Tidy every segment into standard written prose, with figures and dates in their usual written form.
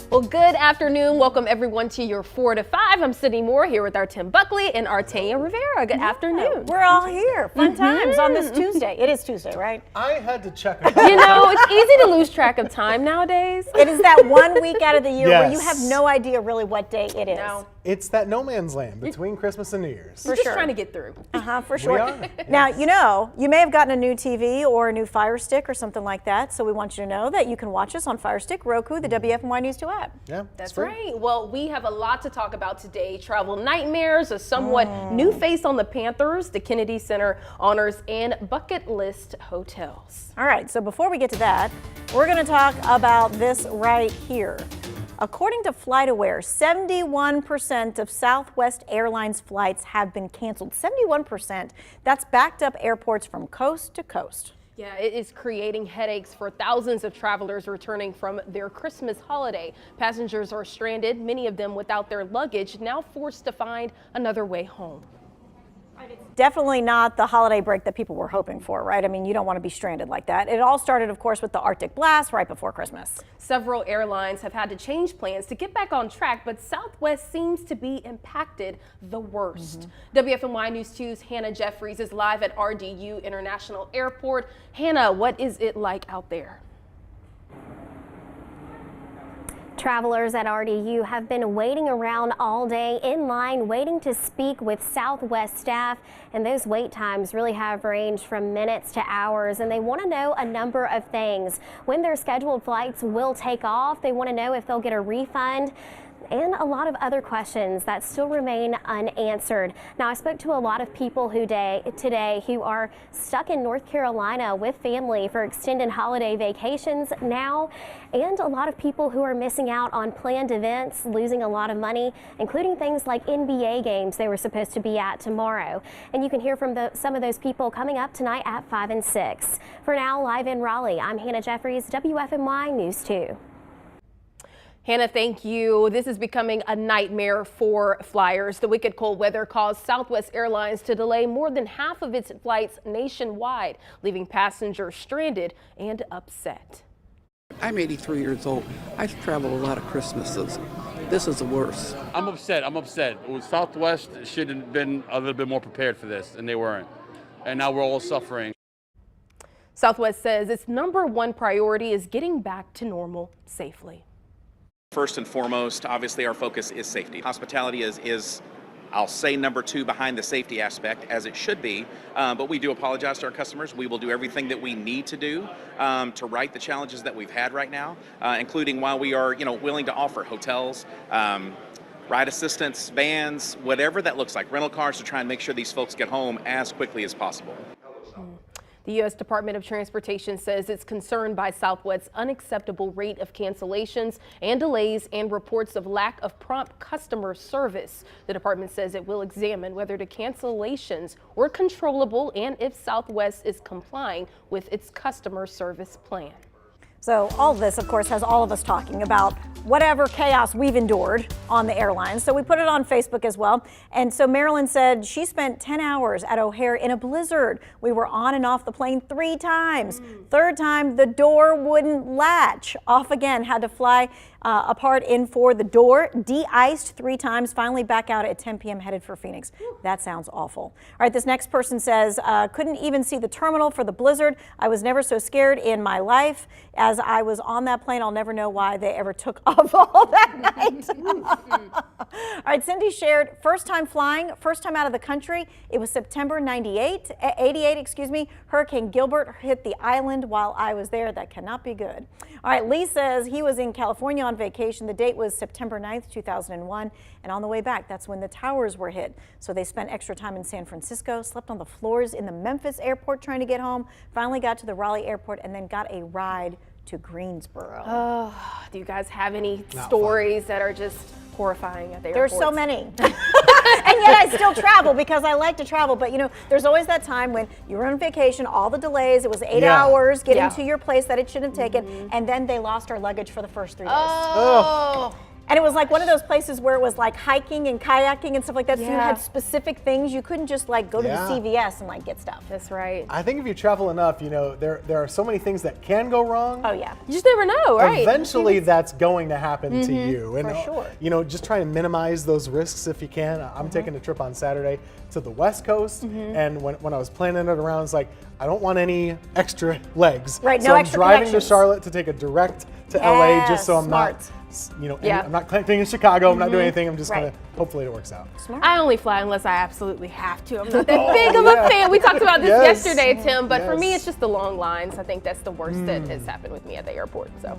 Well, good afternoon. Welcome everyone to your 4 to 5. I'm Sydney Moore here with our Tim Buckley and our Tanya Rivera. Good afternoon. We're all here. Fun times on this Tuesday. It is Tuesday, right? I had to check. You know, it's easy to lose track of time nowadays. It is that 1 week out of the year where you Yes. have no idea really what day it is. No. It's that no man's land between Christmas and New Year's. We're just trying to get through. For sure. are. Now, you may have gotten a new TV or a new Fire Stick or something like that, so we want you to know that you can watch us on Fire Stick, Roku, the WFNY News 2 app. Yeah, That's free. right. Well, we have a lot to talk about today. Travel nightmares, a somewhat new face on the Panthers, the Kennedy Center honors, and bucket list hotels. All right, so before we get to that, we're going to talk about this right here. According to FlightAware, 71% of Southwest Airlines flights have been canceled. 71%. That's backed up airports from coast to coast. Yeah, it is creating headaches for thousands of travelers returning from their Christmas holiday. Passengers are stranded, many of them without their luggage, now forced to find another way home. Definitely not the holiday break that people were hoping for, right? I mean, you don't want to be stranded like that. It all started, of course, with the Arctic blast right before Christmas. Several airlines have had to change plans to get back on track, but Southwest seems to be impacted the worst. WFNY News 2's Hannah Jeffries is live at RDU International Airport. Hannah, what is it like out there? Travelers at RDU have been waiting around all day in line, waiting to speak with Southwest staff, and those wait times really have ranged from minutes to hours, and they want to know a number of things. When their scheduled flights will take off, they want to know if they'll get a refund, and a lot of other questions that still remain unanswered. Now, I spoke to a lot of people today who are stuck in North Carolina with family for extended holiday vacations now, and a lot of people who are missing out on planned events, losing a lot of money, including things like NBA games they were supposed to be at tomorrow. And you can hear from some of those people coming up tonight at 5 and 6. For now, live in Raleigh, I'm Hannah Jeffries, WFNY News 2. Hannah, thank you. This is becoming a nightmare for flyers. The wicked cold weather caused Southwest Airlines to delay more than half of its flights nationwide, leaving passengers stranded and upset. I'm 83 years old. I've traveled a lot of Christmases. This is the worst. I'm upset. Southwest should have been a little bit more prepared for this, and they weren't. And now we're all suffering. Southwest says its #1 priority is getting back to normal safely. First and foremost, obviously our focus is safety. Hospitality is I'll say #2 behind the safety aspect, as it should be, but we do apologize to our customers. We will do everything that we need to do to right the challenges that we've had right now, including while we are willing to offer hotels, ride assistance, vans, whatever that looks like, rental cars, to try and make sure these folks get home as quickly as possible. The U.S. Department of Transportation says it's concerned by Southwest's unacceptable rate of cancellations and delays and reports of lack of prompt customer service. The department says it will examine whether the cancellations were controllable and if Southwest is complying with its customer service plan. So all of this, of course, has all of us talking about whatever chaos we've endured on the airlines. So we put it on Facebook as well. And so Marilyn said she spent 10 hours at O'Hare in a blizzard. We were on and off the plane 3 times. Third time, the door wouldn't latch. Off again, had to fly apart in for the door, de-iced 3 times, finally back out at 10 p.m. headed for Phoenix. That sounds awful. All right, this next person says, couldn't even see the terminal for the blizzard. I was never so scared in my life. As I was on that plane, I'll never know why they ever took off all that night. All right, Cindy shared first time flying, first time out of the country. It was September 88, excuse me. Hurricane Gilbert hit the island while I was there. That cannot be good. All right, Lee says he was in California on vacation. The date was September 9th, 2001. And on the way back, that's when the towers were hit. So they spent extra time in San Francisco, slept on the floors in the Memphis airport trying to get home, finally got to the Raleigh airport, and then got a ride to Greensboro. Oh, do you guys have any stories that are just horrifying at the airport? There's so many. And yet I still travel because I like to travel. But there's always that time when you were on vacation, all the delays, it was 8 hours getting to your place that it shouldn't have taken. And then they lost our luggage for the first 3 days. Oh. And it was like one of those places where it was like hiking and kayaking and stuff like that. So you Yeah. had specific things. You couldn't just like go to the Yeah. CVS and like get stuff. That's right. I think if you travel enough, you know, there are so many things that can go wrong. Oh yeah. You just never know, right? Eventually, that's going to happen to you. And, for sure. you know, just try and minimize those risks if you can. I'm taking a trip on Saturday to the West Coast, and when I was planning it around, it's like, I don't want any extra legs. Right, so no I'm extra driving to connections. Charlotte to take a direct to LA just so I'm smart. not, you know, Yeah. I'm not connecting in Chicago. I'm not doing anything. I'm just Right. going to, hopefully it works out. I only fly unless I absolutely have to. I'm not that big of a fan. We talked about this Yes. yesterday, Tim, but for me, Yes. it's just the long lines. I think that's the worst that has happened with me at the airport. So.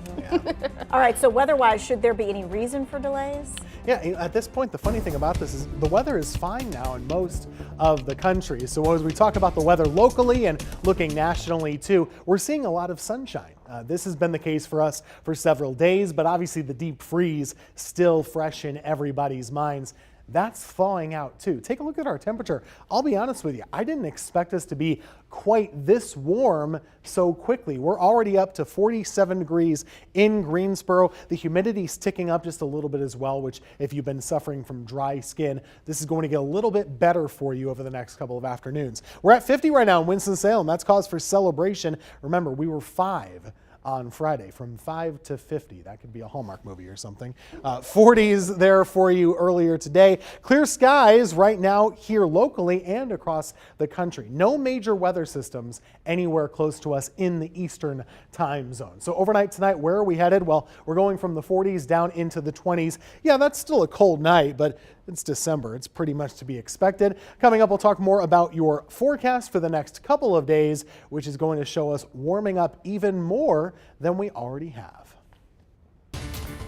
All right. So weather-wise, should there be any reason for delays? Yeah, you know, at this point, the funny thing about this is the weather is fine now in most of the country. So as we talk about the weather locally and looking nationally too, we're seeing a lot of sunshine. This has been the case for us for several days, but obviously the deep freeze still fresh in everybody's minds. That's thawing out too. Take a look at our temperature. I'll be honest with you, I didn't expect us to be quite this warm so quickly. We're already up to 47 degrees in Greensboro. The humidity's ticking up just a little bit as well, which if you've been suffering from dry skin, this is going to get a little bit better for you over the next couple of afternoons. We're at 50 right now in Winston-Salem. That's cause for celebration. Remember, we were 5 on Friday, from 5 to 50. That could be a Hallmark movie or something. 40s there for you earlier today. Clear skies right now here locally and across the country. No major weather systems anywhere close to us in the eastern time zone. So overnight tonight, where are we headed? Well, we're going from the 40s down into the 20s. Yeah, that's still a cold night, but it's December. It's pretty much to be expected. Coming up, we'll talk more about your forecast for the next couple of days, which is going to show us warming up even more than we already have.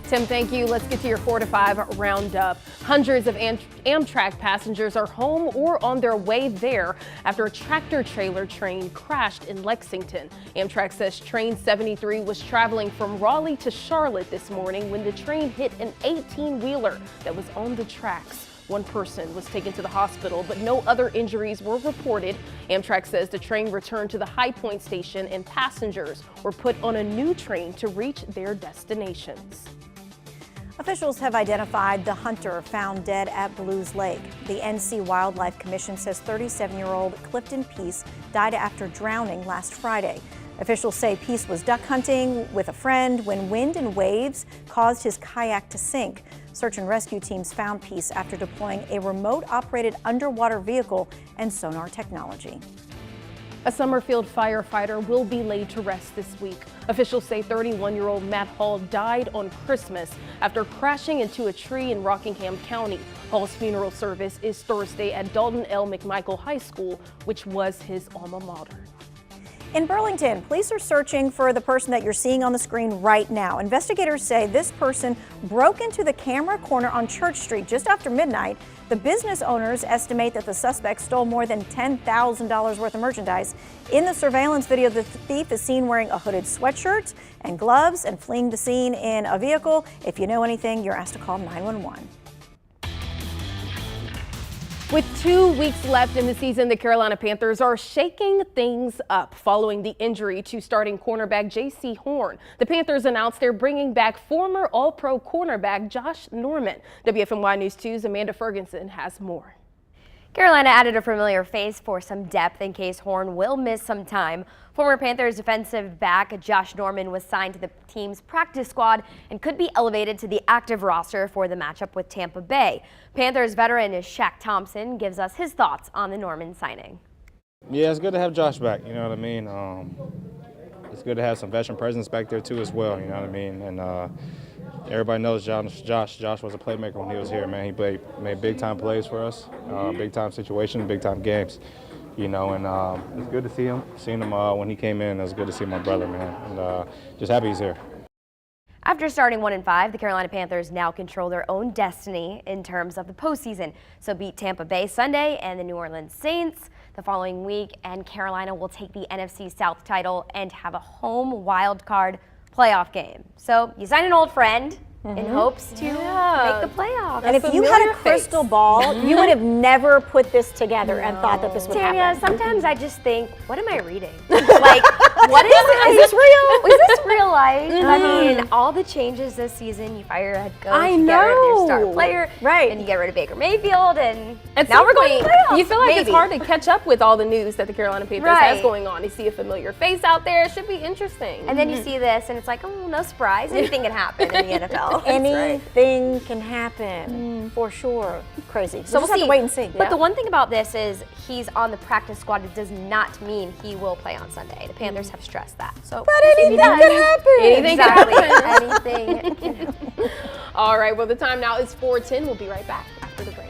Tim, thank you. Let's get to your 4 to 5 roundup. Hundreds of Amtrak passengers are home or on their way there after a tractor-trailer train crashed in Lexington. Amtrak says train 73 was traveling from Raleigh to Charlotte this morning when the train hit an 18-wheeler that was on the tracks. One person was taken to the hospital, but no other injuries were reported. Amtrak says the train returned to the High Point station and passengers were put on a new train to reach their destinations. Officials have identified the hunter found dead at Blues Lake. The NC Wildlife Commission says 37-year-old Clifton Peace died after drowning last Friday. Officials say Peace was duck hunting with a friend when wind and waves caused his kayak to sink. Search and rescue teams found Peace after deploying a remote-operated underwater vehicle and sonar technology. A Summerfield firefighter will be laid to rest this week. Officials say 31-year-old Matt Hall died on Christmas after crashing into a tree in Rockingham County. Hall's funeral service is Thursday at Dalton L. McMichael High School, which was his alma mater. In Burlington, police are searching for the person that you're seeing on the screen right now. Investigators say this person broke into the camera corner on Church Street just after midnight. The business owners estimate that the suspect stole more than $10,000 worth of merchandise. In the surveillance video, the thief is seen wearing a hooded sweatshirt and gloves and fleeing the scene in a vehicle. If you know anything, you're asked to call 911. With 2 weeks left in the season, the Carolina Panthers are shaking things up following the injury to starting cornerback J.C. Horn. The Panthers announced they're bringing back former All-Pro cornerback Josh Norman. WFMY News 2's Amanda Ferguson has more. Carolina added a familiar face for some depth in case Horn will miss some time. Former Panthers defensive back Josh Norman was signed to the team's practice squad and could be elevated to the active roster for the matchup with Tampa Bay. Panthers veteran Shaq Thompson gives us his thoughts on the Norman signing. Yeah, it's good to have Josh back, you know what I mean? It's good to have some veteran presence back there too as well, you know what I mean? And everybody knows Josh was a playmaker when he was here, man. He made big-time plays for us, big-time situations, big-time games, you know, and it's good to see him. Seeing him when he came in, it was good to see my brother, man, and just happy he's here. After starting 1-5, the Carolina Panthers now control their own destiny in terms of the postseason. So beat Tampa Bay Sunday and the New Orleans Saints the following week, and Carolina will take the NFC South title and have a home wild card playoff game. So you sign an old friend, in hopes to make the playoffs. And if you had a crystal ball, you would have never put this together and thought that this would Tanya, happen. sometimes I just think, what am I reading? Like, what is this real? Is this real life? I mean, all the changes this season, you fire your head coach, you get rid of your star player, and you get rid of Baker Mayfield, and now we're going to playoffs. You feel like it's hard to catch up with all the news that the Carolina Panthers has going on. You see a familiar face out there, it should be interesting. And then you see this, and it's like, oh, no surprise, anything can happen in the NFL. Anything can happen, for sure. Crazy. So we'll just have to wait and see. But the one thing about this is he's on the practice squad. It does not mean he will play on Sunday. The Panthers have stressed that. So, but anything can happen. Anything can happen. Anything can happen. All right, well, the time now is 4:10. We'll be right back after the break.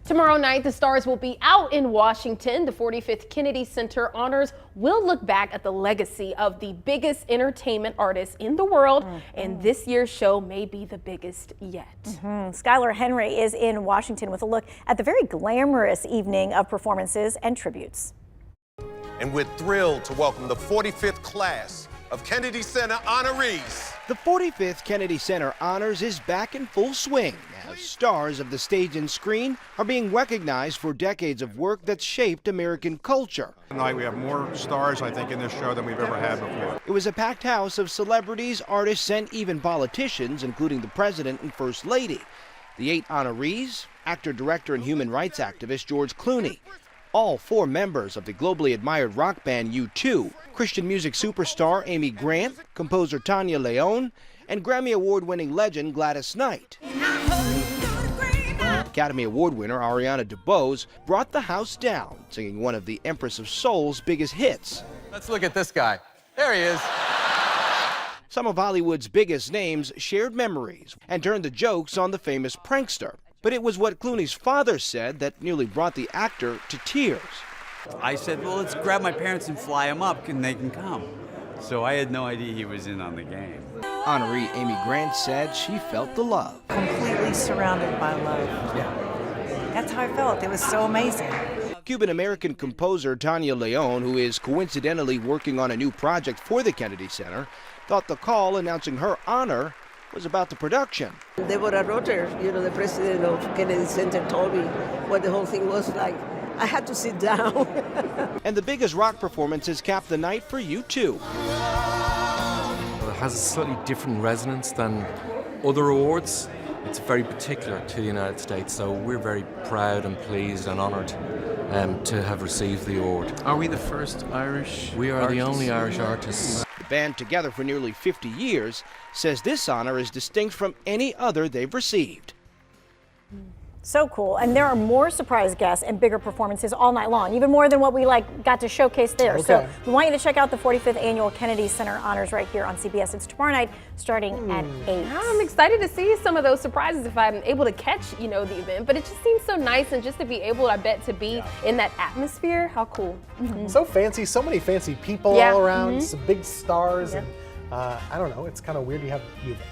Tomorrow night, the Stars will be out in Washington. The 45th Kennedy Center Honors will look back at the legacy of the biggest entertainment artist in the world, and this year's show may be the biggest yet. Skylar Henry is in Washington with a look at the very glamorous evening of performances and tributes. And we're thrilled to welcome the 45th class of Kennedy Center honorees. The 45th Kennedy Center Honors is back in full swing as stars of the stage and screen are being recognized for decades of work that shaped American culture. Tonight we have more stars, I think, in this show than we've ever had before. It was a packed house of celebrities, artists, and even politicians, including the President and First Lady. The 8 honorees, actor, director, and human rights activist George Clooney. All 4 members of the globally admired rock band U2, Christian music superstar Amy Grant, composer Tanya León, and Grammy Award-winning legend Gladys Knight. Academy Award winner Ariana DeBose brought the house down, singing one of the Empress of Soul's biggest hits. Let's look at this guy. There he is. Some of Hollywood's biggest names shared memories and turned the jokes on the famous prankster. But it was what Clooney's father said that nearly brought the actor to tears. I said, well, let's grab my parents and fly them up and they can come. So I had no idea he was in on the game. Honoree Amy Grant said she felt the love. Completely surrounded by love. That's how I felt. It was so amazing. Cuban-American composer Tanya León, who is coincidentally working on a new project for the Kennedy Center, thought the call announcing her honor was about the production. Deborah Rotter, the president of Kennedy Center, told me what the whole thing was like. I had to sit down. And the biggest rock performances capped the night for U2. Well, it has a slightly different resonance than other awards. It's very particular to the United States, so we're very proud and pleased and honoured to have received the award. Are we the first Irish We are the only Irish artists. The band, together for nearly 50 years, says this honor is distinct from any other they've received. So cool. And there are more surprise guests and bigger performances all night long, even more than what we got to showcase there. Okay. So we want you to check out the 45th Annual Kennedy Center Honors right here on CBS. It's tomorrow night starting at 8. I'm excited to see some of those surprises if I'm able to catch, the event. But it just seems so nice, and just to be able, I bet, to be in that atmosphere. How cool. So fancy, so many fancy people all around, some big stars. And I don't know, it's kind of weird. You have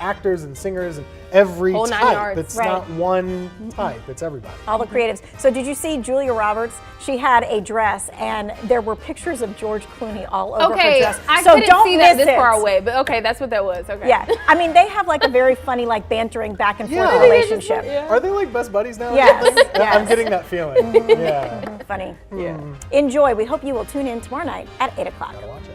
actors and singers and every Whole 9 type. yards. It's not one type, it's everybody. All the creatives. So did you see Julia Roberts? She had a dress, and there were pictures of George Clooney all over her dress. I so couldn't don't see that miss this it. far away, but okay, that's what that was. Okay. Yeah, I mean, they have a very funny, bantering back and forth Yeah. relationship. Are they like best buddies now? or Yes, something? yes. I'm getting that feeling. Yeah. Funny. Yeah. Enjoy. We hope you will tune in tomorrow night at 8 o'clock. Gotta watch it.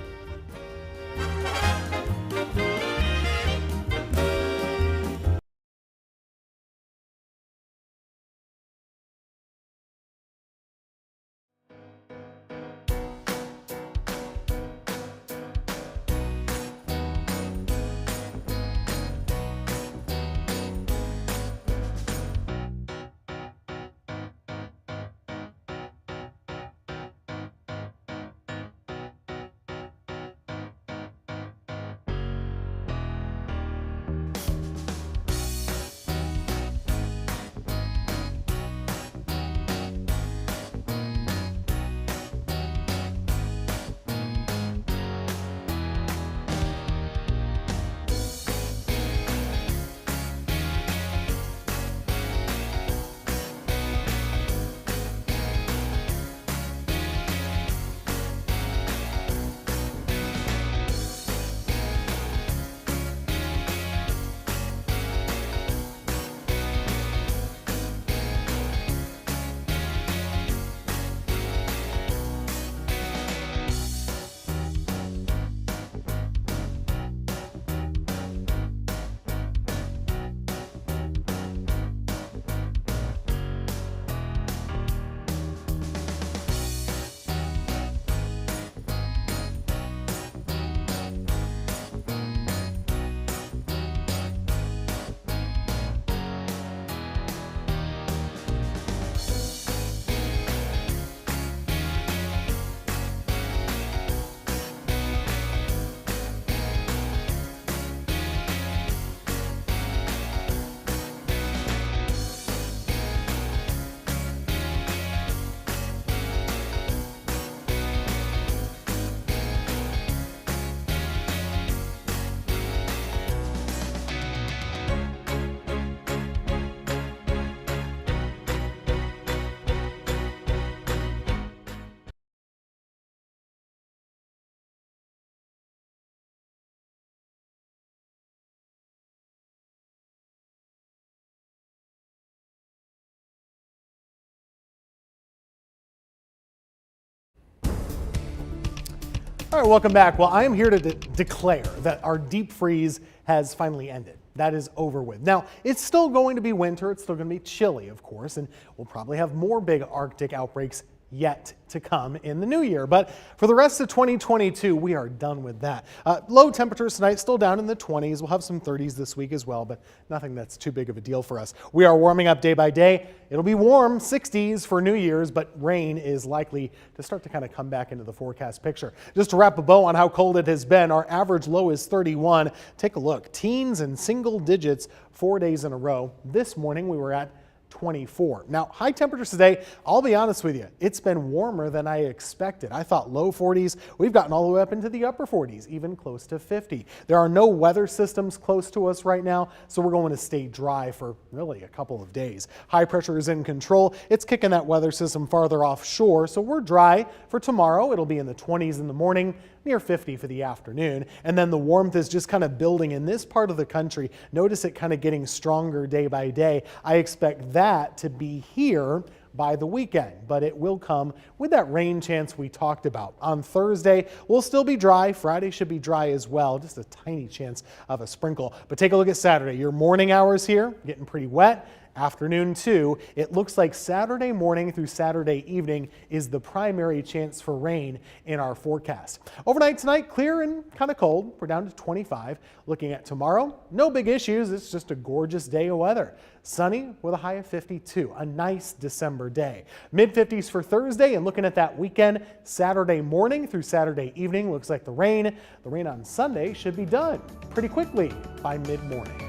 All right, welcome back. Well, I am here to declare that our deep freeze has finally ended. That is over with. Now, it's still going to be winter. It's still going to be chilly, of course, and we'll probably have more big Arctic outbreaks yet to come in the new year. But for the rest of 2022, we are done with that. Low temperatures tonight, still down in the 20s. We'll have some 30s this week as well, but nothing that's too big of a deal for us. We are warming up day by day. It'll be warm, 60s for New Year's, but rain is likely to start to kind of come back into the forecast picture. Just to wrap a bow on how cold it has been, our average low is 31. Take a look, teens and single digits 4 days in a row. This morning we were at 24. Now, high temperatures today, I'll be honest with you, it's been warmer than I expected. I thought low 40s. We've gotten all the way up into the upper 40s, even close to 50. There are no weather systems close to us right now, so we're going to stay dry for really a couple of days. High pressure is in control. It's kicking that weather system farther offshore, so we're dry for tomorrow. It'll be in the 20s in the morning, near 50 for the afternoon. And then the warmth is just kind of building in this part of the country. Notice it kind of getting stronger day by day. I expect that to be here by the weekend, but it will come with that rain chance we talked about. On Thursday, we'll still be dry. Friday should be dry as well, just a tiny chance of a sprinkle. But take a look at Saturday. Your morning hours here, getting pretty wet. Afternoon too. It looks like Saturday morning through Saturday evening is the primary chance for rain in our forecast. Overnight tonight, clear and kind of cold. We're down to 25. Looking at tomorrow, no big issues. It's just a gorgeous day of weather. Sunny with a high of 52. A nice December day. Mid-50s for Thursday, and looking at that weekend, Saturday morning through Saturday evening, looks like the rain on Sunday should be done pretty quickly by mid-morning.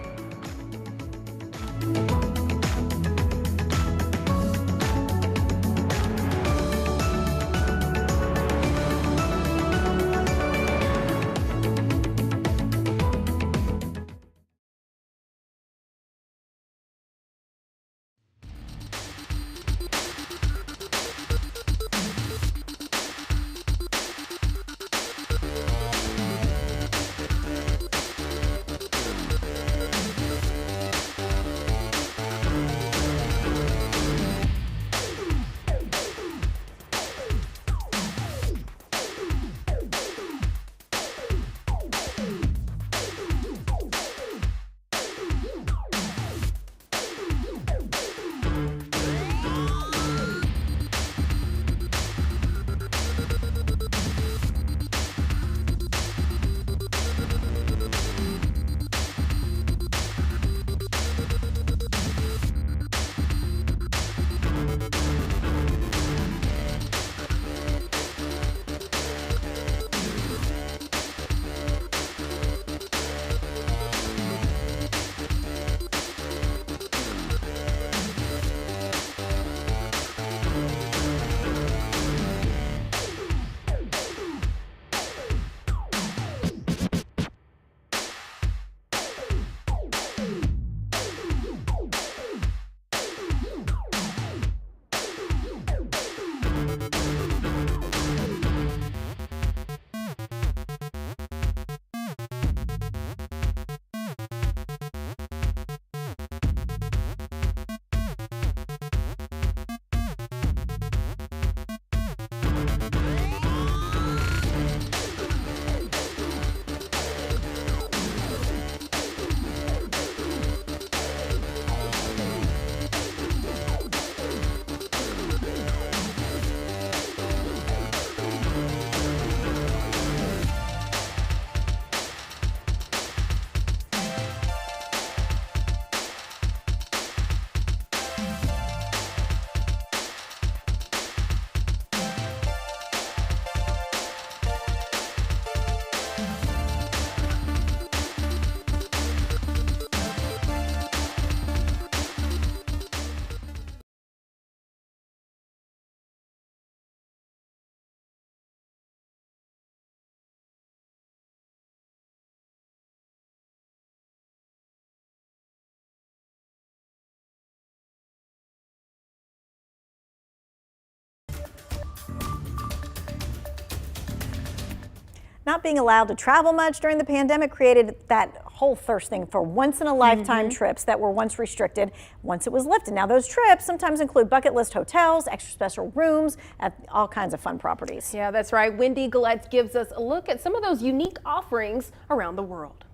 Not being allowed to travel much during the pandemic created that whole thirsting for once-in-a-lifetime trips that were once restricted once it was lifted. Now, those trips sometimes include bucket list hotels, extra special rooms, at all kinds of fun properties. Yeah, that's right. Wendy Gillette gives us a look at some of those unique offerings around the world.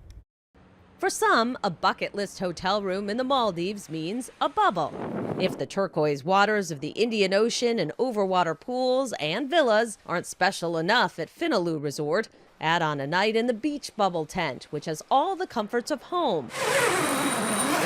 For some, a bucket list hotel room in the Maldives means a bubble. If the turquoise waters of the Indian Ocean and overwater pools and villas aren't special enough at Finaloo Resort, add on a night in the beach bubble tent, which has all the comforts of home.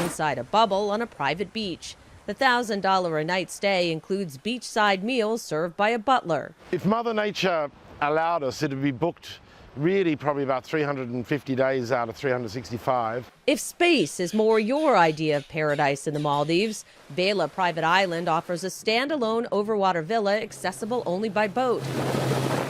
Inside a bubble on a private beach. The $1,000 a night stay includes beachside meals served by a butler. If Mother Nature allowed us, it would be booked really probably about 350 days out of 365. If space is more your idea of paradise in the Maldives, Vela Private Island offers a standalone overwater villa accessible only by boat,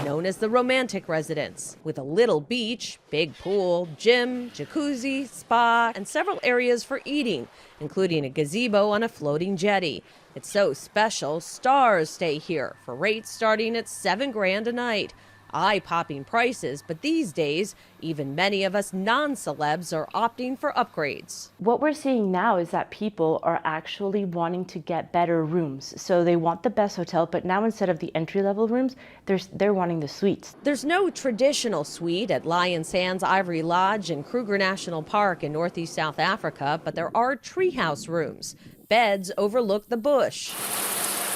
known as the Romantic Residence, with a little beach, big pool, gym, jacuzzi, spa, and several areas for eating, including a gazebo on a floating jetty. It's so special, stars stay here for rates starting at $7 grand a night. eye-popping prices, but these days, even many of us non-celebs are opting for upgrades. What we're seeing now is that people are actually wanting to get better rooms. So they want the best hotel, but now instead of the entry-level rooms, they're wanting the suites. There's no traditional suite at Lion Sands Ivory Lodge in Kruger National Park in northeast South Africa, but there are treehouse rooms. Beds overlook the bush.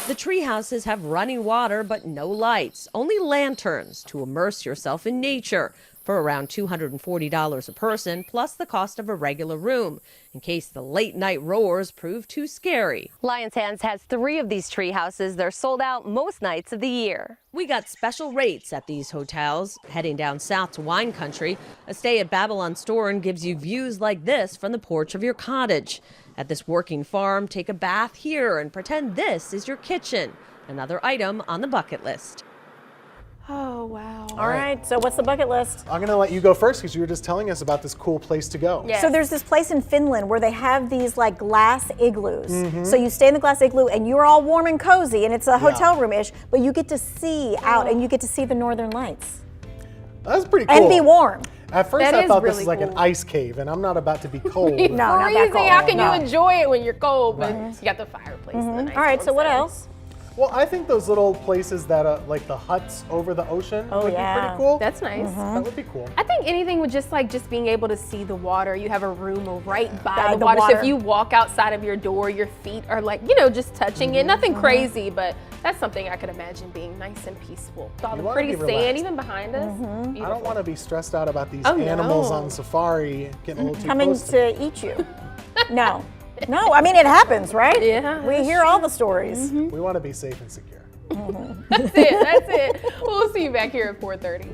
The tree houses have running water but no lights, only lanterns to immerse yourself in nature for around $240 a person, plus the cost of a regular room, in case the late night roars prove too scary. Lion Sands has 3 of these tree houses. They're sold out most nights of the year. We got special rates at these hotels. Heading down south to wine country, a stay at Babylon Storn gives you views like this from the porch of your cottage. At this working farm, take a bath here and pretend this is your kitchen. Another item on the bucket list. Oh, wow. All right, so what's the bucket list? I'm gonna let you go first because you were just telling us about this cool place to go. Yes. So there's this place in Finland where they have these like glass igloos. Mhm. So you stay in the glass igloo and you're all warm and cozy and it's a hotel room-ish, but you get to see out and you get to see the northern lights. That's pretty cool. And be warm. At first That I is thought this really was like an cool. ice cave and I'm not about to be cold. No, not that Freezing. cold. How can No. you enjoy it when you're cold? But Right. you got the fireplace and the nice All right, so what warm else? Well, I think those little places that like the huts over the ocean would be pretty cool. That's nice. That would be cool. I think anything with just being able to see the water. You have a room right by By the the water. So water. if you walk outside of your door, your feet are just touching it. Nothing crazy, but that's something I could imagine being nice and peaceful. With all You the wanna pretty be sand relaxed. even behind us. I don't want to be stressed out about these Oh, animals no. on safari getting a little too Coming close to me. to eat you. No. No, I mean, it happens, right? Yeah, We that's hear all the stories. We want to be safe and secure. That's it. That's it. We'll see you back here at 4:30.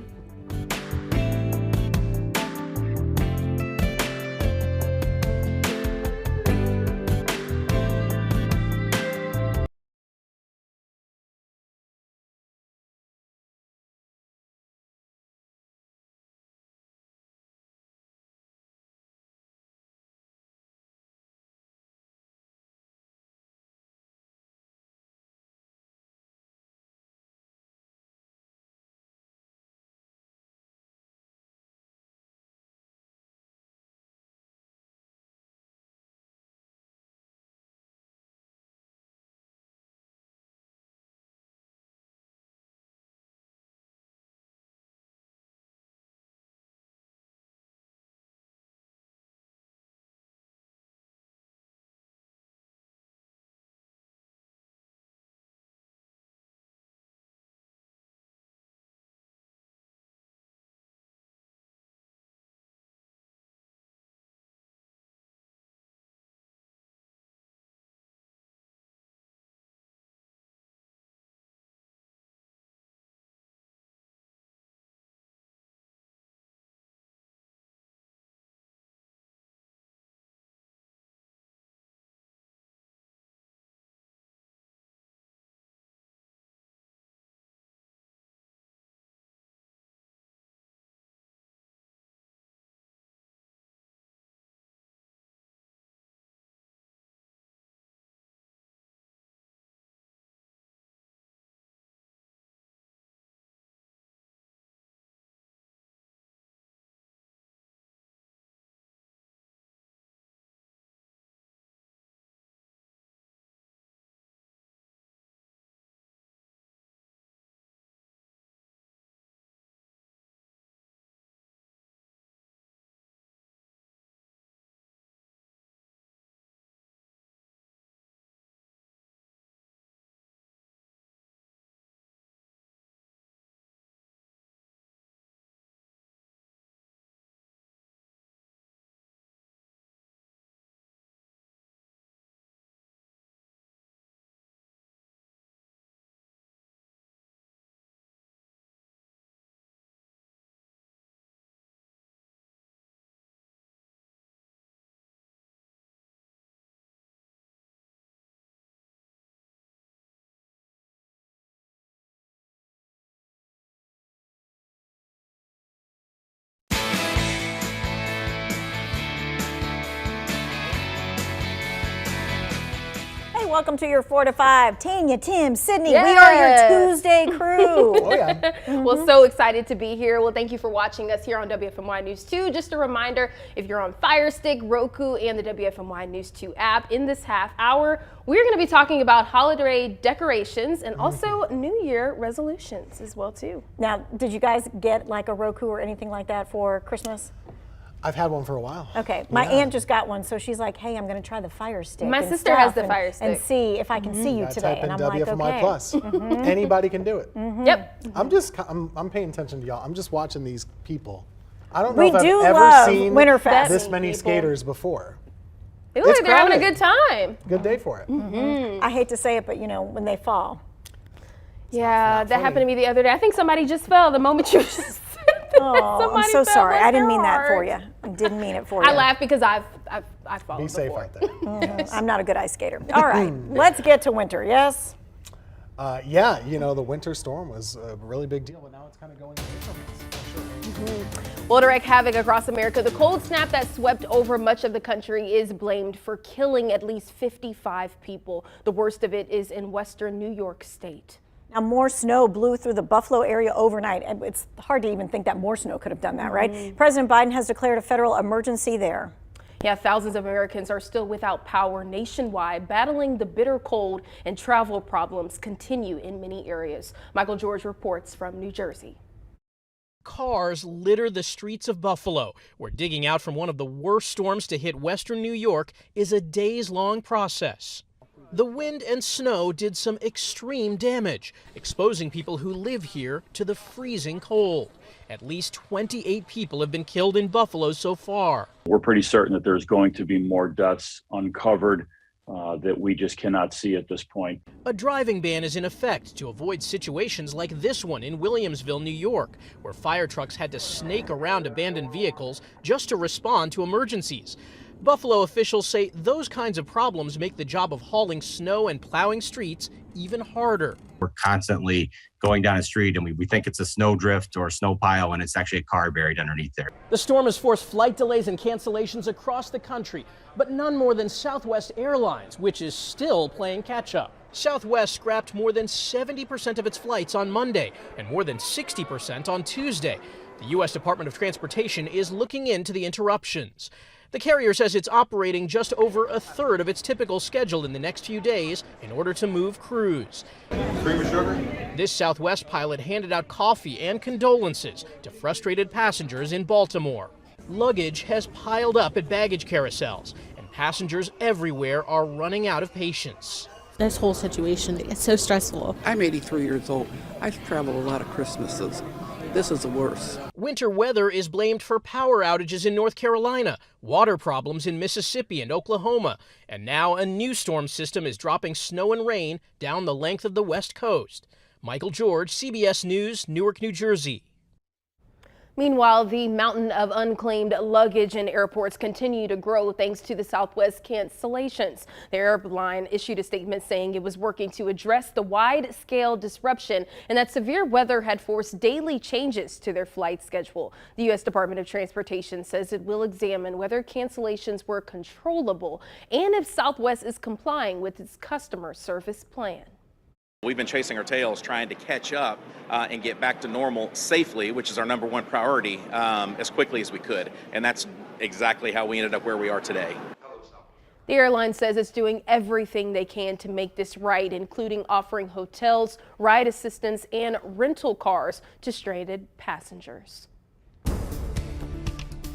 Welcome to your 4 to 5. Tanya, Tim, Sydney, Yes. we are your Tuesday crew. Oh, yeah. Well, so excited to be here. Well, thank you for watching us here on WFMY News 2. Just a reminder, if you're on Fire Stick, Roku, and the WFMY News 2 app, in this half hour, we're going to be talking about holiday decorations and also New Year resolutions as well, too. Now, did you guys get like a Roku or anything like that for Christmas? I've had one for a while. Okay, my aunt just got one, so she's like, "Hey, I'm going to try the Fire Stick." My and sister has stuff the and- Fire Stick. and see if I can see you today. Type in And I'm like, WFMI okay. Plus. Anybody can do it. Yep. I'm paying attention to y'all. I'm just watching these people. I don't know We if I've do ever love seen Winterfest. this many People. skaters before. They look It's like they're having a crowded. good time. Good day for it. I hate to say it, but you know, when they fall. Yeah, that happened to me the other day. I think somebody just fell the moment you just said that. Oh, I'm Somebody so fell, sorry. bless I didn't their mean that for heart. you. I didn't mean it for you. I laugh because I've fallen Be safe before. out there. I'm not a good ice skater. All right, let's get to winter, yes? Yeah, you know, the winter storm was a really big deal, but now it's kind of going into Well, to wreak havoc across America, the cold snap that swept over much of the country is blamed for killing at least 55 people. The worst of it is in western New York State. Now, more snow blew through the Buffalo area overnight, and it's hard to even think that more snow could have done that, right? President Biden has declared a federal emergency there. Yeah, thousands of Americans are still without power nationwide, battling the bitter cold, and travel problems continue in many areas. Michael George reports from New Jersey. Cars litter the streets of Buffalo, where digging out from one of the worst storms to hit western New York is a days-long process. The wind and snow did some extreme damage, exposing people who live here to the freezing cold. At least 28 people have been killed in Buffalo so far. We're pretty certain that there's going to be more deaths uncovered that we just cannot see at this point. A driving ban is in effect to avoid situations like this one in Williamsville, New York, where fire trucks had to snake around abandoned vehicles just to respond to emergencies. Buffalo officials say those kinds of problems make the job of hauling snow and plowing streets even harder. We're constantly going down a street and we think it's a snowdrift or a snow pile and it's actually a car buried underneath there. The storm has forced flight delays and cancellations across the country, but none more than Southwest Airlines, which is still playing catch up. Southwest scrapped more than 70% of its flights on Monday and more than 60% on Tuesday. The U.S. Department of Transportation is looking into the interruptions. The carrier says it's operating just over a third of its typical schedule in the next few days in order to move crews. Cream of sugar? This Southwest pilot handed out coffee and condolences to frustrated passengers in Baltimore. Luggage has piled up at baggage carousels, and passengers everywhere are running out of patience. This whole situation is so stressful. I'm 83 years old. I've traveled a lot of Christmases. This is the worst. Winter weather is blamed for power outages in North Carolina, water problems in Mississippi and Oklahoma, and now a new storm system is dropping snow and rain down the length of the West Coast. Michael George, CBS News, Newark, New Jersey. Meanwhile, the mountain of unclaimed luggage in airports continue to grow thanks to the Southwest cancellations. The airline issued a statement saying it was working to address the wide-scale disruption and that severe weather had forced daily changes to their flight schedule. The U.S. Department of Transportation says it will examine whether cancellations were controllable and if Southwest is complying with its customer service plan. We've been chasing our tails trying to catch up and get back to normal safely, which is our number one priority, as quickly as we could. And that's exactly how we ended up where we are today. The airline says it's doing everything they can to make this right, including offering hotels, ride assistance, and rental cars to stranded passengers.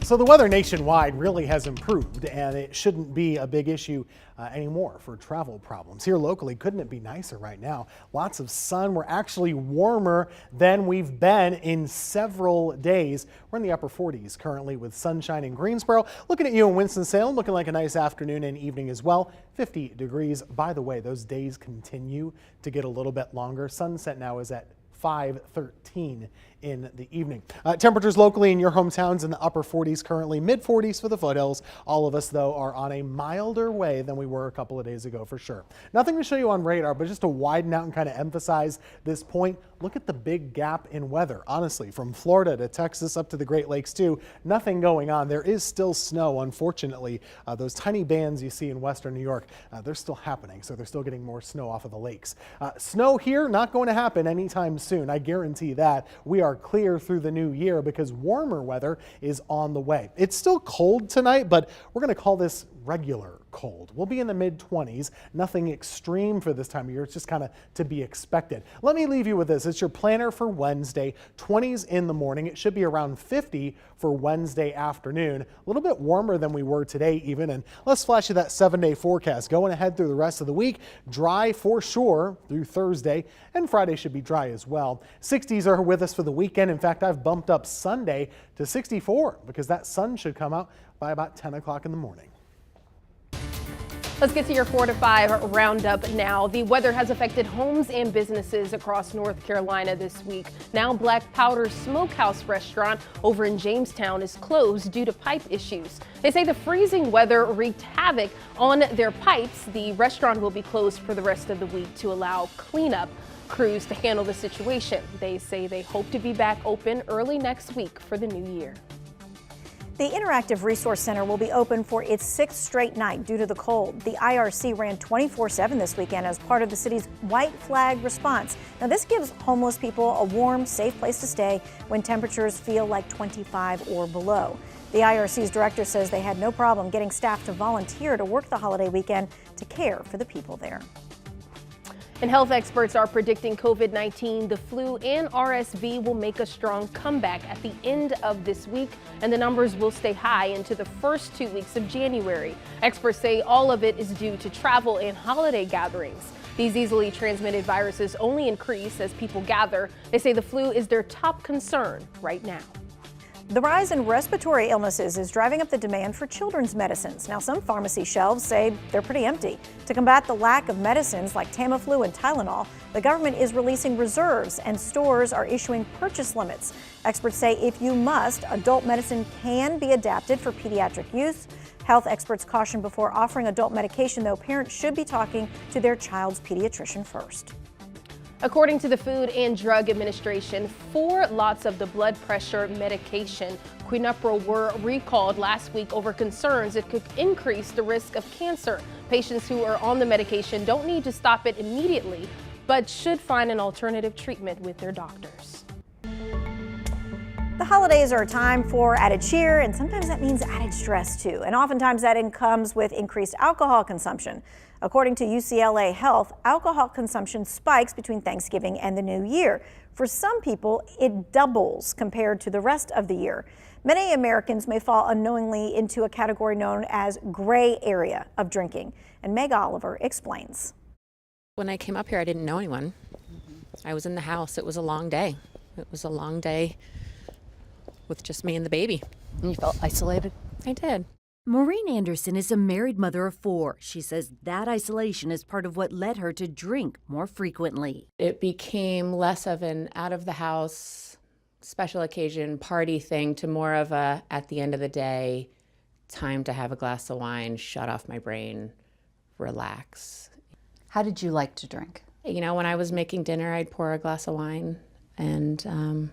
So the weather nationwide really has improved, and it shouldn't be a big issue anymore for travel problems. Here locally, couldn't it be nicer right now? Lots of sun. We're actually warmer than we've been in several days. We're in the upper 40s currently with sunshine in Greensboro. Looking at you in Winston-Salem, looking like a nice afternoon and evening as well. 50 degrees. By the way, those days continue to get a little bit longer. Sunset now is at 5:13 in the evening. Temperatures locally in your hometowns in the upper 40s currently, mid 40s for the foothills. All of us, though, are on a milder way than we were a couple of days ago for sure. Nothing to show you on radar, but just to widen out and kind of emphasize this point, look at the big gap in weather. Honestly, from Florida to Texas up to the Great Lakes too, nothing going on. There is still snow, unfortunately. Those tiny bands you see in western New York, they're still happening, so they're still getting more snow off of the lakes. Snow here, not going to happen anytime soon. I guarantee that. We are clear through the new year because warmer weather is on the way. It's still cold tonight, but we're going to call this regular cold. We'll be in the mid-20s, nothing extreme for this time of year. It's just kind of to be expected. Let me leave you with this. It's your planner for Wednesday, 20s in the morning. It should be around 50 for Wednesday afternoon. A little bit warmer than we were today even. And let's flash you that 7-day forecast. Going ahead through the rest of the week, dry for sure through Thursday, and Friday should be dry as well. 60s are with us for the weekend. In fact, I've bumped up Sunday to 64 because that sun should come out by about 10 o'clock in the morning. Let's get to your 4 to 5 roundup now. The weather has affected homes and businesses across North Carolina this week. Now Black Powder Smokehouse restaurant over in Jamestown is closed due to pipe issues. They say the freezing weather wreaked havoc on their pipes. The restaurant will be closed for the rest of the week to allow cleanup crews to handle the situation. They say they hope to be back open early next week for the new year. The Interactive Resource Center will be open for its 6th straight night due to the cold. The IRC ran 24/7 this weekend as part of the city's White Flag response. Now, this gives homeless people a warm, safe place to stay when temperatures feel like 25 or below. The IRC's director says they had no problem getting staff to volunteer to work the holiday weekend to care for the people there. And health experts are predicting COVID-19, the flu, and RSV will make a strong comeback at the end of this week, and the numbers will stay high into the first 2 weeks of January. Experts say all of it is due to travel and holiday gatherings. These easily transmitted viruses only increase as people gather. They say the flu is their top concern right now. The rise in respiratory illnesses is driving up the demand for children's medicines. Now, some pharmacy shelves say they're pretty empty. To combat the lack of medicines like Tamiflu and Tylenol, the government is releasing reserves and stores are issuing purchase limits. Experts say if you must, adult medicine can be adapted for pediatric use. Health experts caution before offering adult medication, though parents should be talking to their child's pediatrician first. According to the Food and Drug Administration, 4 lots of the blood pressure medication Quinupro were recalled last week over concerns it could increase the risk of cancer. Patients who are on the medication don't need to stop it immediately, but should find an alternative treatment with their doctors. The holidays are a time for added cheer, and sometimes that means added stress too. And oftentimes that comes with increased alcohol consumption. According to UCLA Health, alcohol consumption spikes between Thanksgiving and the New Year. For some people, it doubles compared to the rest of the year. Many Americans may fall unknowingly into a category known as gray area of drinking. And Meg Oliver explains. When I came up here, I didn't know anyone. I was in the house. It was a long day. It was a long day with just me and the baby. And you felt isolated? I did. Maureen Anderson is a married mother of 4. She says that isolation is part of what led her to drink more frequently. It became less of an out of the house, special occasion party thing to more of a, at the end of the day, time to have a glass of wine, shut off my brain, relax. How did you like to drink? You know, when I was making dinner, I'd pour a glass of wine and...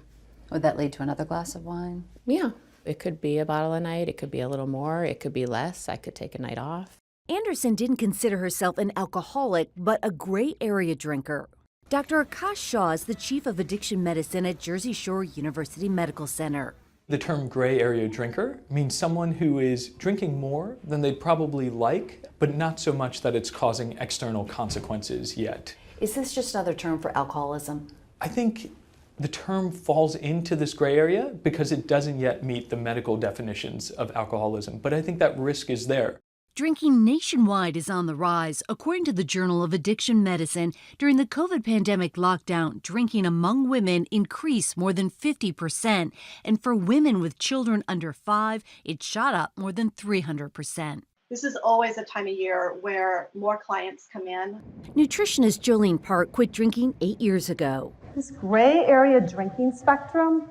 Would that lead to another glass of wine? Yeah. It could be a bottle a night, it could be a little more, it could be less, I could take a night off. Anderson didn't consider herself an alcoholic, but a gray area drinker. Dr. Akash Shah is the chief of addiction medicine at Jersey Shore University Medical Center. The term gray area drinker means someone who is drinking more than they'd probably like, but not so much that it's causing external consequences yet. Is this just another term for alcoholism? I think the term falls into this gray area because it doesn't yet meet the medical definitions of alcoholism, but I think that risk is there. Drinking nationwide is on the rise. According to the Journal of Addiction Medicine, during the COVID pandemic lockdown, drinking among women increased more than 50%, and for women with children under 5, it shot up more than 300%. This is always a time of year where more clients come in. Nutritionist Jolene Park quit drinking 8 years ago. This gray area drinking spectrum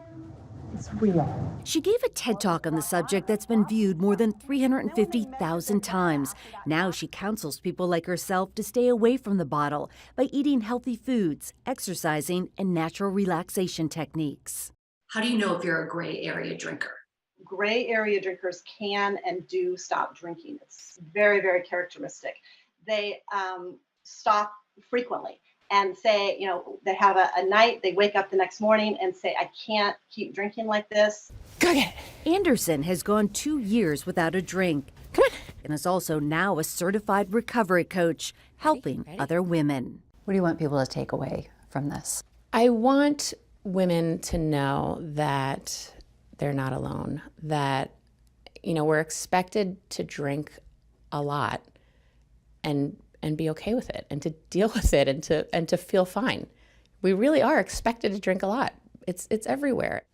is real. She gave a TED Talk on the subject that's been viewed more than 350,000 times. Now she counsels people like herself to stay away from the bottle by eating healthy foods, exercising, and natural relaxation techniques. How do you know if you're a gray area drinker? Gray area drinkers can and do stop drinking. It's very, very characteristic. They stop frequently and say, they have a night, they wake up the next morning and say, I can't keep drinking like this. Anderson has gone 2 years without a drink. And is also now a certified recovery coach, helping other women. What do you want people to take away from this? I want women to know that they're not alone, that, we're expected to drink a lot and be okay with it and to deal with it and to feel fine. We really are expected to drink a lot. It's everywhere.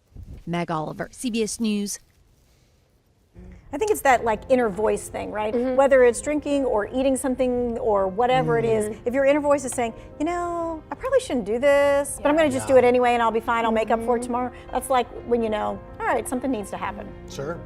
Meg Oliver, CBS News. I think it's that inner voice thing, right? Whether it's drinking or eating something or whatever it is, if your inner voice is saying, I probably shouldn't do this, but I'm going to just do it anyway and I'll be fine, I'll make up for it tomorrow. That's like when all right, something needs to happen. Sure.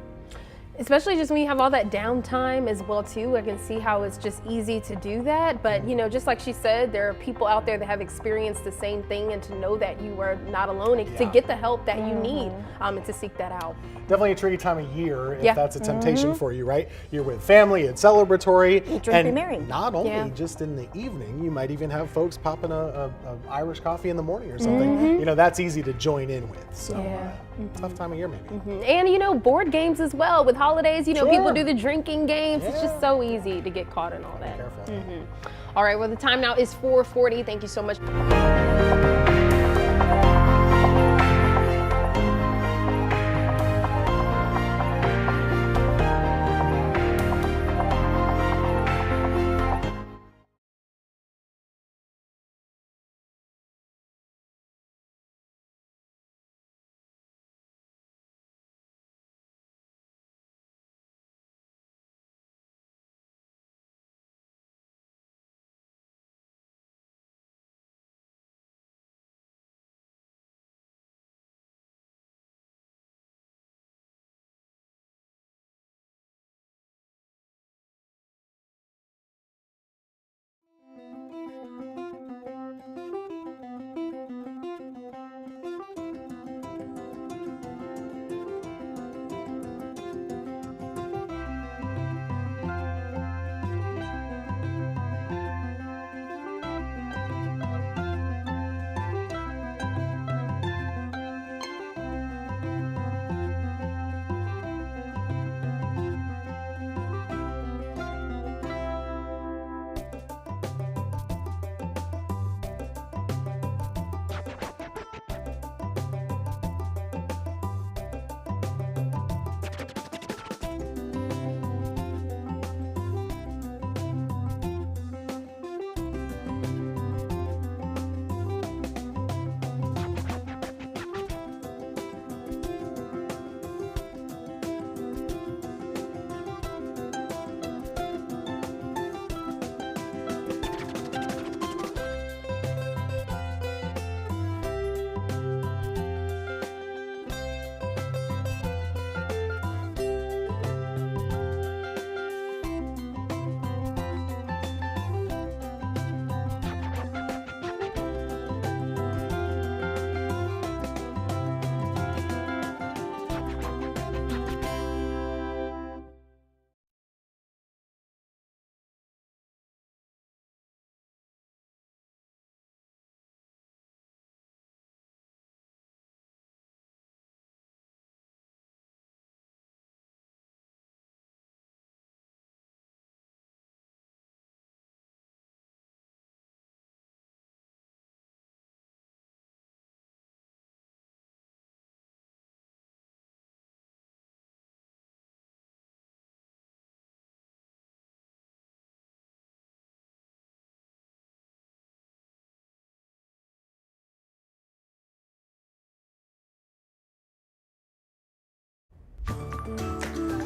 Especially just when you have all that downtime as well too. I can see how it's just easy to do that. But just like she said, there are people out there that have experienced the same thing, and to know that you are not alone and to get the help that you need and to seek that out. Definitely a tricky time of year if that's a temptation for you, right? You're with family, it's celebratory. Eat, drink, be merry. Not only just in the evening, you might even have folks popping a Irish coffee in the morning or something. That's easy to join in with. So tough time of year maybe. And board games as well. With holidays, people do the drinking games. It's just so easy to get caught in all that. Be careful. All right, well, the time now is 4:40. Thank you so much.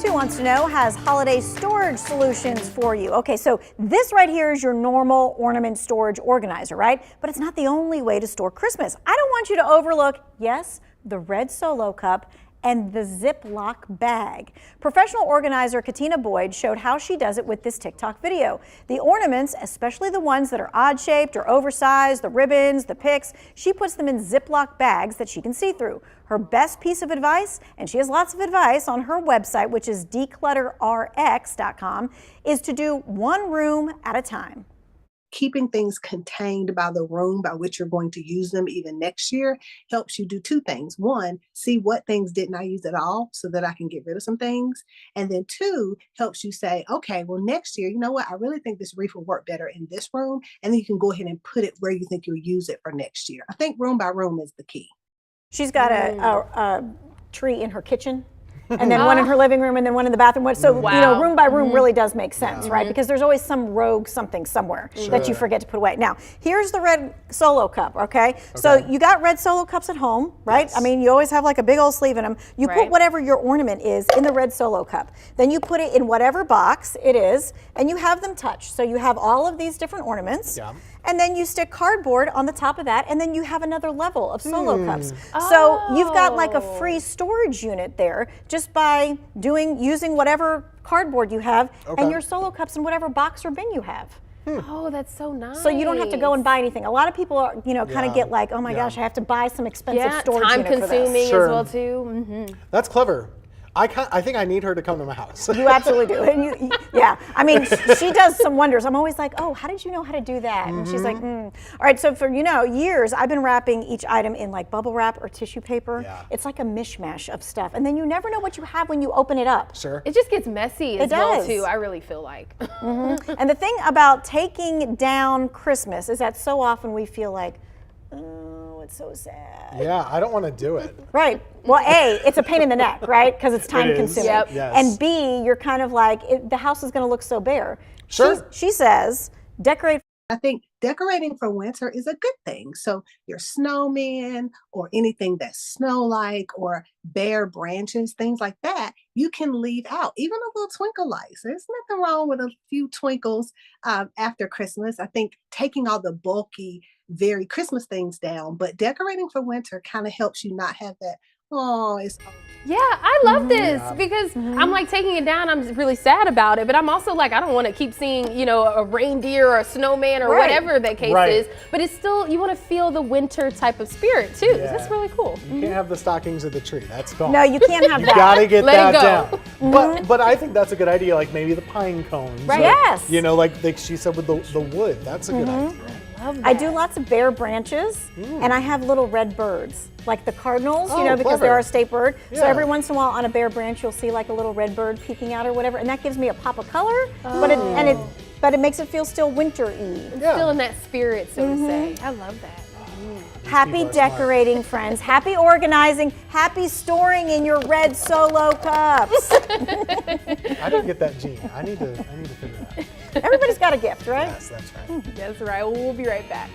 2 wants to know, has holiday storage solutions for you. Okay, so this right here is your normal ornament storage organizer, right? But it's not the only way to store Christmas. I don't want you to overlook, yes, the red Solo cup and the Ziploc bag. Professional organizer Katina Boyd showed how she does it with this TikTok video. The ornaments, especially the ones that are odd-shaped or oversized, the ribbons, the picks, she puts them in Ziploc bags that she can see through. Her best piece of advice, and she has lots of advice on her website, which is declutterrx.com, is to do one room at a time. Keeping things contained by the room by which you're going to use them even next year helps you do 2 things. 1, see what things didn't I use at all so that I can get rid of some things. And then 2, helps you say, okay, well, next year, you know what? I really think this wreath will work better in this room. And then you can go ahead and put it where you think you'll use it for next year. I think room by room is the key. She's got a tree in her kitchen. And then one in her living room and then one in the bathroom. So, you know, room by room really does make sense, right? Because there's always some rogue something somewhere that you forget to put away. Now, here's the red Solo cup, okay? So you got red Solo cups at home, right? I mean, you always have like a big old sleeve in them. You put whatever your ornament is in the red Solo cup. Then you put it in whatever box it is and you have them touch. So you have all of these different ornaments. And then you stick cardboard on the top of that, and then you have another level of Solo cups. So you've got like a free storage unit there just by using whatever cardboard you have and your Solo cups in whatever box or bin you have. Oh, that's so nice. So you don't have to go and buy anything. A lot of people are, you know, kind of get like, oh my gosh, I have to buy some expensive storage unit for this. Time-consuming as well too. That's clever. I think I need her to come to my house. You absolutely do. And yeah, I mean, she does some wonders. I'm always like, oh, how did you know how to do that? And she's like, All right, so for, years, I've been wrapping each item in like bubble wrap or tissue paper. It's like a mishmash of stuff. And then you never know what you have when you open it up. It just gets messy as well, too, I really feel like. And the thing about taking down Christmas is that so often we feel like, oh, it's so sad. Yeah, I don't want to do it. Right. Well, A, it's a pain in the neck, right? Because it's time consuming. And B, you're kind of like, the house is going to look so bare. She says, decorate. I think decorating for winter is a good thing. So your snowman or anything that's snow-like or bare branches, things like that, you can leave out. Even a little twinkle lights. There's nothing wrong with a few twinkles after Christmas. I think taking all the bulky, very Christmas things down, but decorating for winter kind of helps you not have that, oh, it's yeah, I love this because I'm like taking it down. I'm really sad about it, but I'm also like, I don't want to keep seeing, a reindeer or a snowman or whatever the case is. But it's still, you want to feel the winter type of spirit too. So that's really cool. You can't have the stockings of the tree. That's gone. No, you can't have that. You gotta get Let that it go. down. But I think that's a good idea. Like maybe the pine cones. Right. Or, Yes. Like she said with the wood. That's a good idea. I do lots of bare branches, and I have little red birds, like the cardinals, because clever. they're our state bird. Yeah. So every once in a while on a bare branch, you'll see like a little red bird peeking out or whatever, and that gives me a pop of color, but it makes it feel still winter-y. Still in that spirit, so to say. I love that. Happy decorating, friends. Happy organizing. Happy storing in your red Solo cups. I didn't get that gene. I need to figure that out. Everybody's got a gift, right? Yes, that's right. That's right. We'll be right back.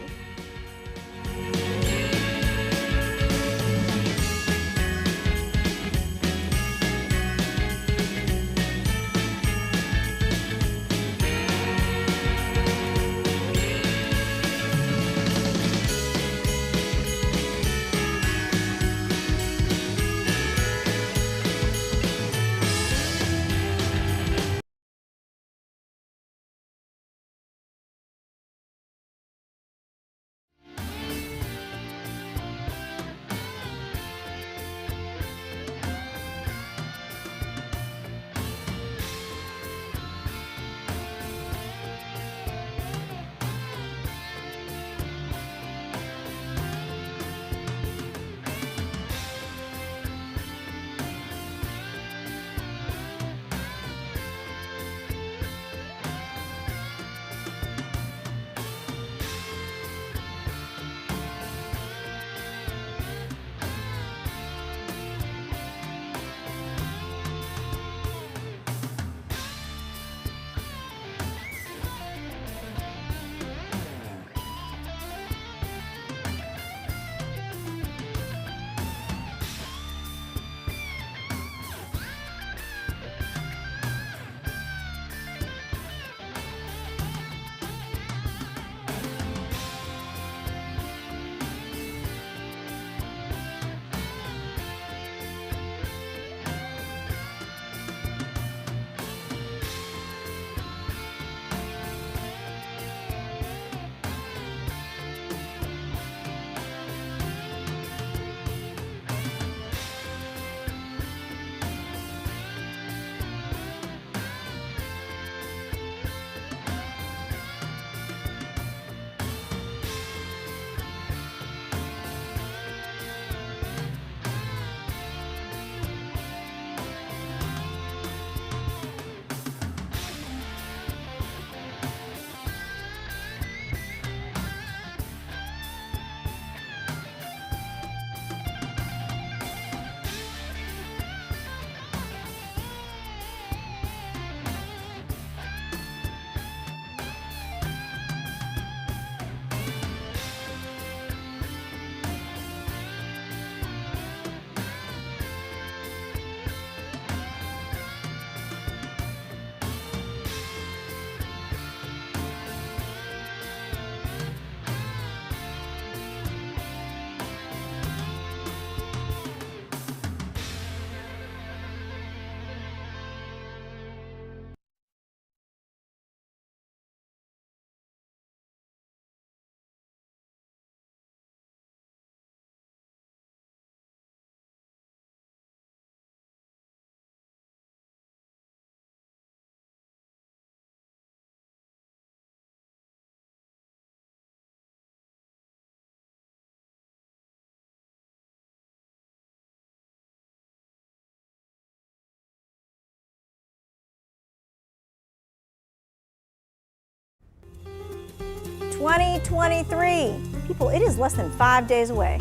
2023. People, it is less than 5 days away.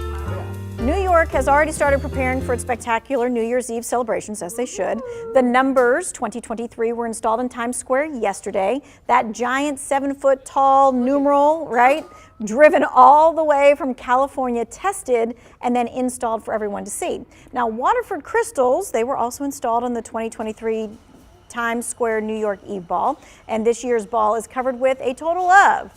New York has already started preparing for its spectacular New Year's Eve celebrations, as they should. The numbers 2023 were installed in Times Square yesterday. That giant 7-foot tall numeral, right? Driven all the way from California, tested, and then installed for everyone to see. Now, Waterford crystals, they were also installed on the 2023 Times Square New York Eve ball. And this year's ball is covered with a total of,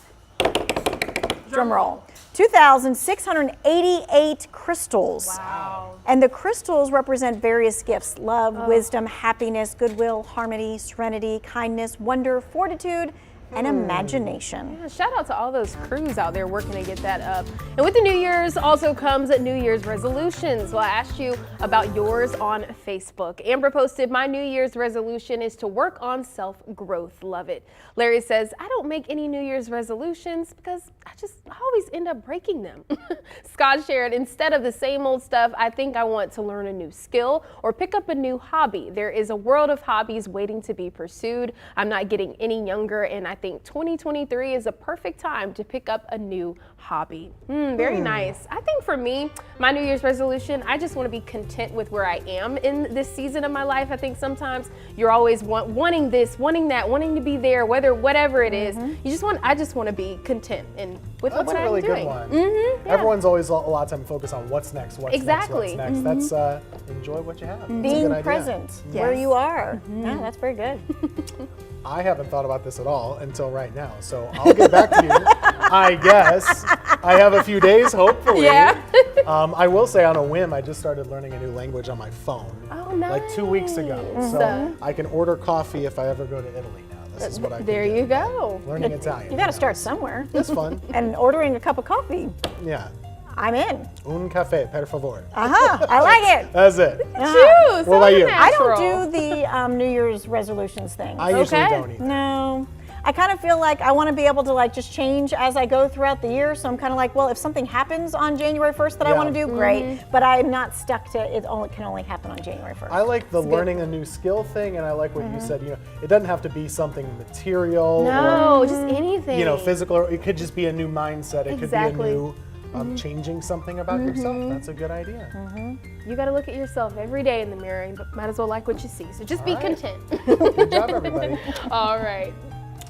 drum roll, 2,688 crystals. Wow. And the crystals represent various gifts: love, wisdom, happiness, goodwill, harmony, serenity, kindness, wonder, fortitude, and imagination. Yeah, shout out to all those crews out there working to get that up. And with the New Year's also comes New Year's resolutions. Well, I asked you about yours on Facebook. Amber posted, my New Year's resolution is to work on self-growth. Love it. Larry says, I don't make any New Year's resolutions because I always end up breaking them. Scott shared, instead of the same old stuff, I think I want to learn a new skill or pick up a new hobby. There is a world of hobbies waiting to be pursued. I'm not getting any younger, and I think 2023 is a perfect time to pick up a new hobby. Very nice. I think for me, my New Year's resolution, I just want to be content with where I am in this season of my life. I think sometimes you're always wanting this, wanting that, wanting to be there, whatever it is. I just want to be content and with what I'm doing. That's a really good one. Everyone's always a lot of time focused on what's next, what's next. That's enjoy what you have. That's a good Being idea. present where you are. Yeah, that's very good. I haven't thought about this at all until right now, so I'll get back to you. I guess I have a few days, hopefully. Yeah. I will say, on a whim, I just started learning a new language on my phone. Oh, nice. Like 2 weeks ago. So I can order coffee if I ever go to Italy now. This is what I can There do. you go. Learning Italian. You got to start somewhere. That's fun. And ordering a cup of coffee. Yeah. I'm in. Un caffè, per favore. I like it. That's it. Choose. What about you? I don't do the New Year's resolutions thing. I usually don't either. No. I kind of feel like I want to be able to just change as I go throughout the year. So I'm kind of like, well, if something happens on January 1st that I want to do, great. But I'm not stuck to it. Can only happen on January 1st. I like the learning a new skill thing, and I like what you said. It doesn't have to be something material. No, just anything. Physical. Or it could just be a new mindset. It could be a new changing something about yourself. That's a good idea. You got to look at yourself every day in the mirror, but might as well like what you see. So just be content. Good job, everybody. All right.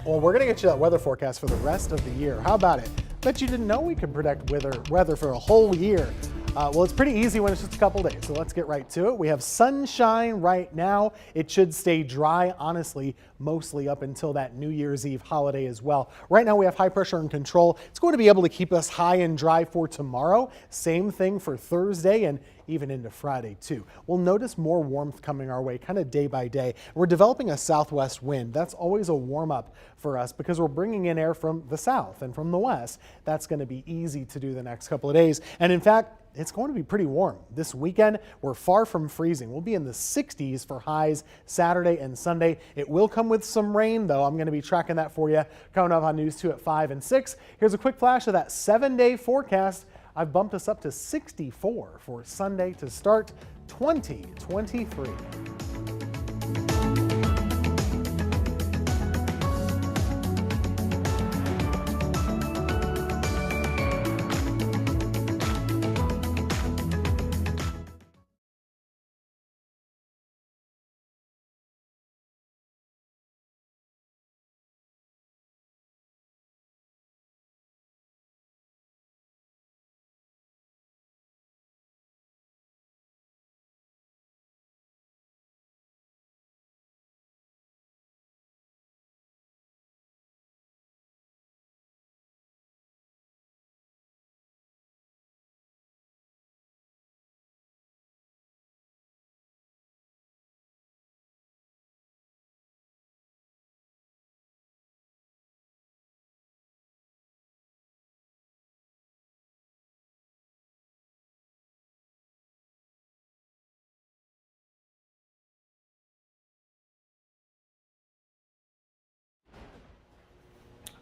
Well, we're going to get you that weather forecast for the rest of the year. How about it? Bet you didn't know we could predict weather for a whole year. Well, it's pretty easy when it's just a couple days, so let's get right to it. We have sunshine right now. It should stay dry, honestly, mostly up until that New Year's Eve holiday as well. Right now we have high pressure in control. It's going to be able to keep us high and dry for tomorrow. Same thing for Thursday and even into Friday too. We'll notice more warmth coming our way kind of day by day. We're developing a southwest wind. That's always a warm up for us because we're bringing in air from the south and from the west. That's going to be easy to do the next couple of days. And in fact, it's going to be pretty warm. This weekend, we're far from freezing. We'll be in the 60s for highs Saturday and Sunday. It will come with some rain, though. I'm going to be tracking that for you coming up on News 2 at 5 and 6. Here's a quick flash of that 7-day forecast. I've bumped us up to 64 for Sunday to start 2023.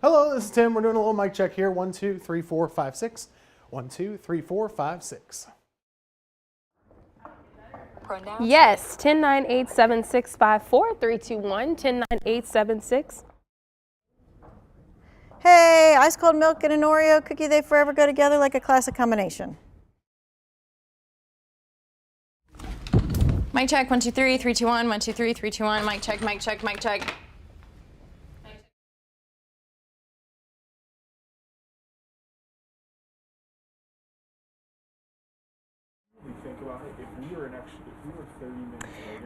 Hello, this is Tim. We're doing a little mic check here. 1, 2, 3, 4, 5, 6. 1, 2, 3, 4, 5, 6. Yes, 10987654 321 109876. Hey, ice cold milk and an Oreo cookie, they forever go together like a classic combination. Mic check, 1, 2, 3, 3, 2, 1, 1, 2, 3, 3, 2, 1, mic check, mic check, mic check.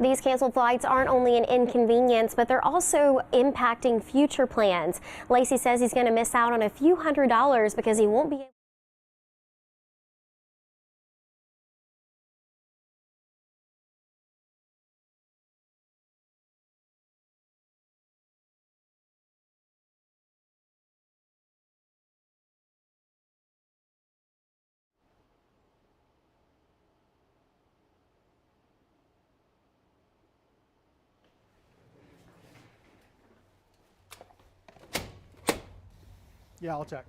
These canceled flights aren't only an inconvenience, but they're also impacting future plans. Lacey says he's going to miss out on a few $100s because he won't be able. Yeah, I'll check.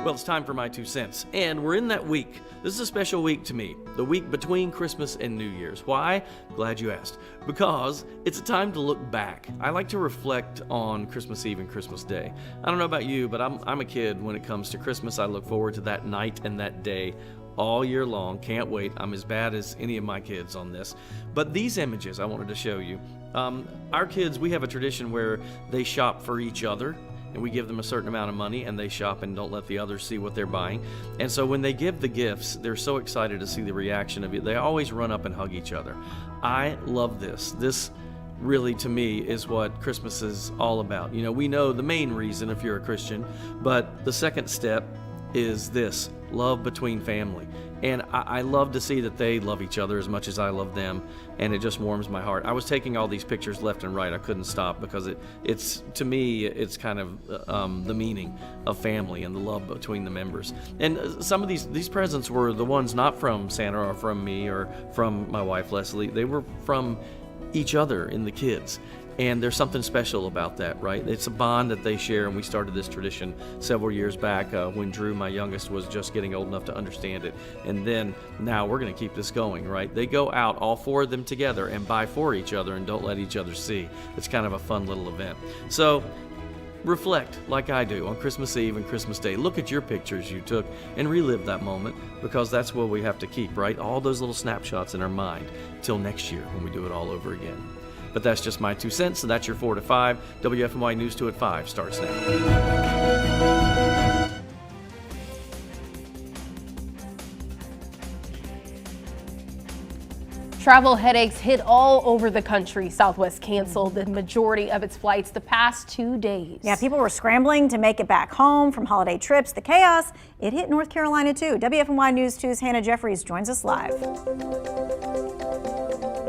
Well, it's time for my 2 cents, and we're in that week. This is a special week to me, the week between Christmas and New Year's. Why? Glad you asked. Because it's a time to look back. I like to reflect on Christmas Eve and Christmas Day. I don't know about you, but I'm a kid when it comes to Christmas. I look forward to that night and that day all year long. Can't wait. I'm as bad as any of my kids on this. But these images I wanted to show you. Our kids, we have a tradition where they shop for each other. And we give them a certain amount of money and they shop and don't let the others see what they're buying. And so when they give the gifts, they're so excited to see the reaction of it. They always run up and hug each other. I love this. This really, to me, is what Christmas is all about. You know, we know the main reason if you're a Christian, but the second step is this: love between family. And I love to see that they love each other as much as I love them, and it just warms my heart. I was taking all these pictures left and right. I couldn't stop because it's to me, it's kind of the meaning of family and the love between the members. And some of these presents were the ones not from Santa or from me or from my wife Leslie. They were from each other and the kids. And there's something special about that, right? It's a bond that they share, and we started this tradition several years back when Drew, my youngest, was just getting old enough to understand it. And then now we're going to keep this going, right? They go out, all four of them together, and buy for each other and don't let each other see. It's kind of a fun little event. So reflect like I do on Christmas Eve and Christmas Day. Look at your pictures you took and relive that moment, because that's what we have to keep, right? All those little snapshots in our mind till next year when we do it all over again. But that's just my 2 cents, so that's your 4 to 5. WFMY News 2 at 5 starts now. Travel headaches hit all over the country. Southwest canceled the majority of its flights the past 2 days. Yeah, people were scrambling to make it back home from holiday trips. The chaos, it hit North Carolina too. WFMY News 2's Hannah Jeffries joins us live.